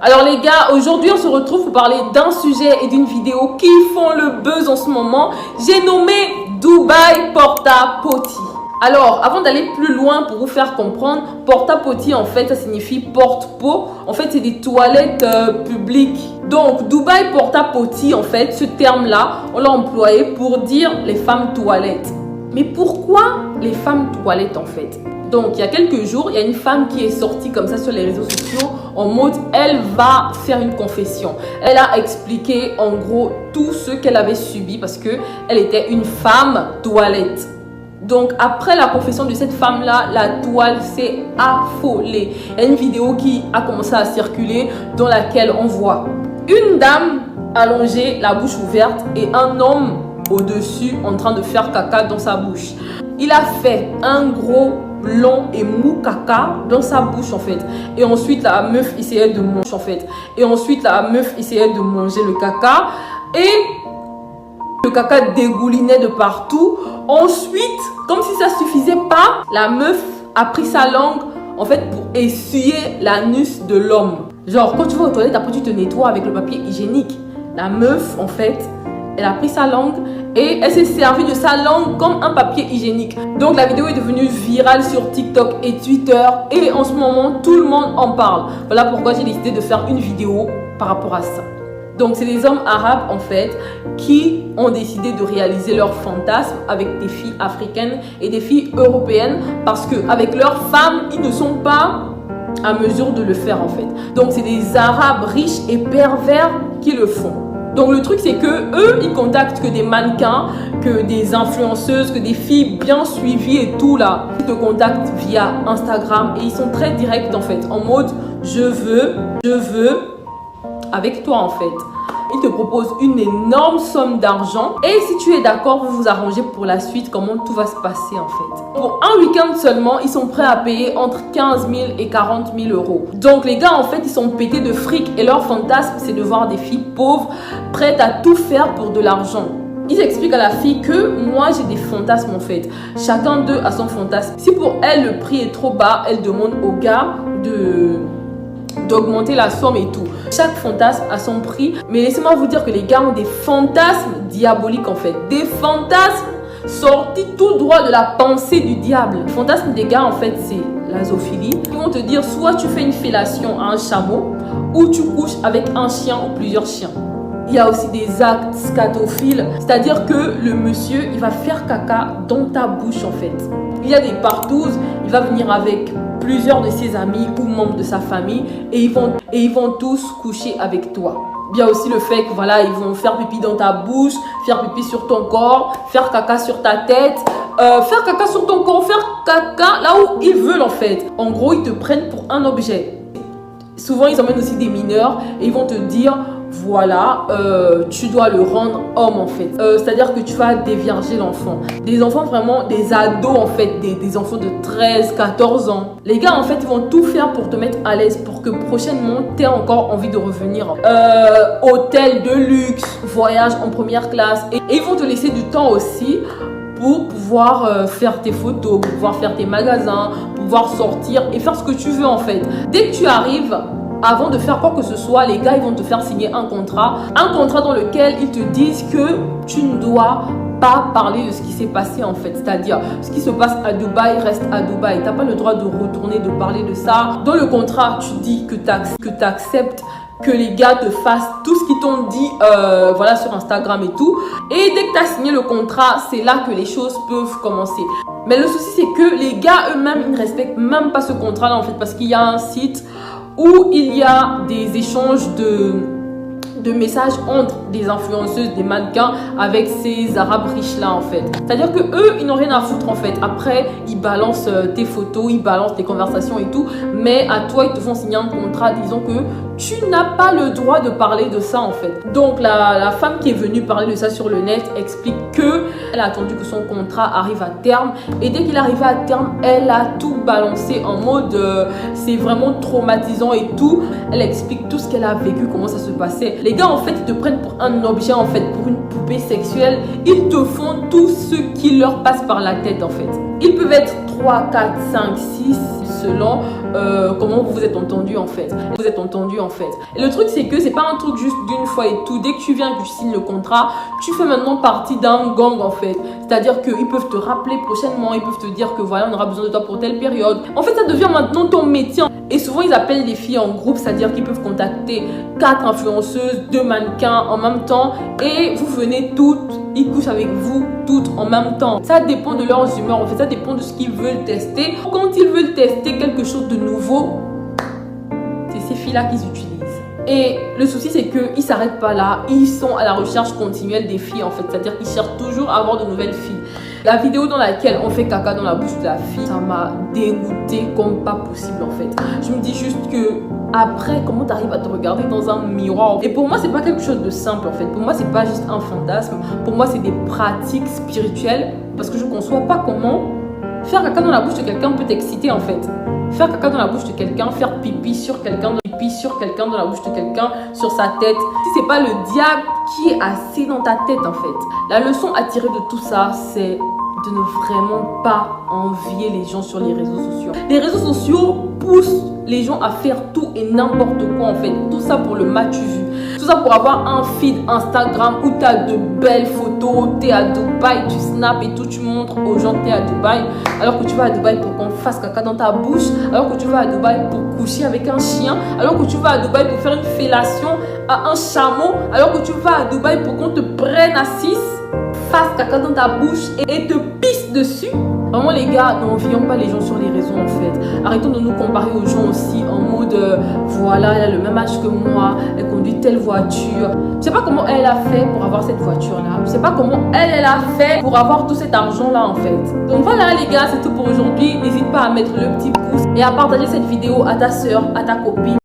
Alors les gars, aujourd'hui on se retrouve pour parler d'un sujet et d'une vidéo qui font le buzz en ce moment. J'ai nommé Dubai Porta Potty. Alors, avant d'aller plus loin pour vous faire comprendre, Porta Potty en fait ça signifie porte-pot. En fait c'est des toilettes publiques. Donc Dubai Porta Potty en fait, ce terme là, on l'a employé pour dire les femmes toilettes. Mais pourquoi les femmes toilettes en fait? Donc, il y a quelques jours, il y a une femme qui est sortie comme ça sur les réseaux sociaux en mode, elle va faire une confession. Elle a expliqué en gros tout ce qu'elle avait subi parce qu'elle était une femme toilette. Donc, après la confession de cette femme-là, la toile s'est affolée. Il y a une vidéo qui a commencé à circuler dans laquelle on voit une dame allongée, la bouche ouverte, et un homme au-dessus en train de faire caca dans sa bouche. Il a fait un gros long et mou caca dans sa bouche en fait, et ensuite la meuf essayait de manger en fait, et ensuite la meuf essayait de manger le caca et le caca dégoulinait de partout. Ensuite, comme si ça suffisait pas, la meuf a pris sa langue en fait pour essuyer l'anus de l'homme. Genre quand tu vas aux toilettes, après tu te nettoies avec le papier hygiénique. La meuf en fait, elle a pris sa langue et elle s'est servie de sa langue comme un papier hygiénique. Donc la vidéo est devenue virale sur TikTok et Twitter et en ce moment tout le monde en parle. Voilà pourquoi j'ai décidé de faire une vidéo par rapport à ça. Donc c'est des hommes arabes en fait qui ont décidé de réaliser leurs fantasmes avec des filles africaines et des filles européennes parce qu'avec leurs femmes, ils ne sont pas à mesure de le faire en fait. Donc c'est des arabes riches et pervers qui le font. Donc le truc c'est que eux ils contactent que des mannequins, que des influenceuses, que des filles bien suivies et tout là. Ils te contactent via Instagram et ils sont très directs en fait, en mode je veux avec toi en fait. Ils te proposent une énorme somme d'argent et si tu es d'accord, vous vous arrangez pour la suite, comment tout va se passer en fait. Pour un week-end seulement, ils sont prêts à payer entre 15 000 et 40 000 euros. Donc les gars en fait, ils sont pétés de fric et leur fantasme c'est de voir des filles pauvres prêtes à tout faire pour de l'argent. Ils expliquent à la fille que moi j'ai des fantasmes en fait. Chacun d'eux a son fantasme. Si pour elle le prix est trop bas, elle demande au gars d'augmenter la somme et tout. Chaque fantasme a son prix. Mais laissez-moi vous dire que les gars ont des fantasmes diaboliques en fait. Des fantasmes sortis tout droit de la pensée du diable. Le fantasme des gars en fait c'est la zoophilie. Ils vont te dire soit tu fais une fellation à un chameau ou tu couches avec un chien ou plusieurs chiens. Il y a aussi des actes scatophiles, c'est-à-dire que le monsieur, il va faire caca dans ta bouche en fait. Il y a des partouzes, il va venir avec plusieurs de ses amis ou membres de sa famille et ils vont tous coucher avec toi. Il y a aussi le fait que voilà, ils vont faire pipi dans ta bouche, faire pipi sur ton corps, faire caca sur ta tête, faire caca sur ton corps, faire caca là où ils veulent en fait. En gros, ils te prennent pour un objet. Souvent, ils emmènent aussi des mineurs et ils vont te dire voilà, tu dois le rendre homme en fait. C'est-à-dire que tu vas dévierger l'enfant. Des enfants vraiment, des ados en fait, des enfants de 13, 14 ans. Les gars en fait, ils vont tout faire pour te mettre à l'aise pour que prochainement, tu aies encore envie de revenir. Hôtel de luxe, voyage en première classe. Et ils vont te laisser du temps aussi pour pouvoir faire tes photos, pour pouvoir faire tes magasins, pouvoir sortir et faire ce que tu veux en fait. Dès que tu arrives, avant de faire quoi que ce soit, les gars ils vont te faire signer un contrat dans lequel ils te disent que tu ne dois pas parler de ce qui s'est passé en fait. C'est-à-dire, ce qui se passe à Dubaï reste à Dubaï. Tu n'as pas le droit de retourner, de parler de ça. Dans le contrat, tu dis que tu acceptes que les gars te fassent tout ce qu'ils t'ont dit voilà, sur Instagram et tout. Et dès que tu as signé le contrat, c'est là que les choses peuvent commencer. Mais le souci, c'est que les gars eux-mêmes, ils ne respectent même pas ce contrat-là en fait. Parce qu'il y a un site où il y a des échanges de messages entre des influenceuses, des mannequins avec ces arabes riches là en fait. C'est-à-dire que eux ils n'ont rien à foutre en fait. Après ils balancent tes photos, ils balancent tes conversations et tout, mais à toi ils te font signer un contrat disant que tu n'as pas le droit de parler de ça en fait. Donc la femme qui est venue parler de ça sur le net explique que elle a attendu que son contrat arrive à terme et dès qu'il arrivait à terme, elle a tout balancé en mode c'est vraiment traumatisant et tout. Elle explique tout ce qu'elle a vécu, comment ça se passait. Les gars en fait ils te prennent pour un objet en fait, pour une poupée sexuelle. Ils te font tout ce qui leur passe par la tête en fait. Ils peuvent être 3, 4, 5, 6 selon comment vous vous êtes entendu en fait. Vous êtes entendu en fait. Et le truc c'est que c'est pas un truc juste d'une fois et tout. Dès que tu viens, que tu signes le contrat, tu fais maintenant partie d'un gang en fait. C'est-à-dire qu'ils peuvent te rappeler prochainement, ils peuvent te dire que voilà, on aura besoin de toi pour telle période. En fait, ça devient maintenant ton métier. Et souvent, ils appellent les filles en groupe, c'est-à-dire qu'ils peuvent contacter 4 influenceuses, 2 mannequins en même temps. Et vous venez toutes, ils couchent avec vous toutes en même temps. Ça dépend de leurs humeurs, en fait, ça dépend de ce qu'ils veulent tester. Quand ils veulent tester quelque chose de nouveau, c'est ces filles-là qu'ils utilisent. Et le souci, c'est qu'ils ne s'arrêtent pas là. Ils sont à la recherche continuelle des filles, en fait. C'est-à-dire qu'ils cherchent toujours à avoir de nouvelles filles. La vidéo dans laquelle on fait caca dans la bouche de la fille, ça m'a dégoûté comme pas possible, en fait. Je me dis juste que après, comment tu arrives à te regarder dans un miroir? Et pour moi, c'est pas quelque chose de simple, en fait. Pour moi, c'est pas juste un fantasme. Pour moi, c'est des pratiques spirituelles. Parce que je conçois pas comment faire caca dans la bouche de quelqu'un peut t'exciter, en fait. Faire caca dans la bouche de quelqu'un, faire pipi sur quelqu'un, dans la bouche de quelqu'un, sur sa tête. Si c'est pas le diable qui est assis dans ta tête, en fait. La leçon à tirer de tout ça, c'est de ne vraiment pas envier les gens sur les réseaux sociaux. Les réseaux sociaux poussent les gens à faire tout et n'importe quoi, en fait. Tout ça pour le match vu. Tout ça pour avoir un feed Instagram où tu as de belles photos, tu es à Dubaï, tu snaps et tout, tu montres aux gens que tu es à Dubaï. Alors que tu vas à Dubaï pour qu'on fasse caca dans ta bouche. Alors que tu vas à Dubaï pour coucher avec un chien. Alors que tu vas à Dubaï pour faire une fellation à un chameau. Alors que tu vas à Dubaï pour qu'on te prenne à 6, fasse caca dans ta bouche et te pisse dessus. Vraiment les gars, n'envions pas les gens sur les réseaux en fait. Arrêtons de nous comparer aux gens aussi en mode voilà, elle a le même âge que moi, elle conduit telle voiture. Je sais pas comment elle a fait pour avoir cette voiture là. Je sais pas comment elle a fait pour avoir tout cet argent là en fait. Donc voilà les gars, c'est tout pour aujourd'hui. N'hésite pas à mettre le petit pouce et à partager cette vidéo à ta soeur, à ta copine.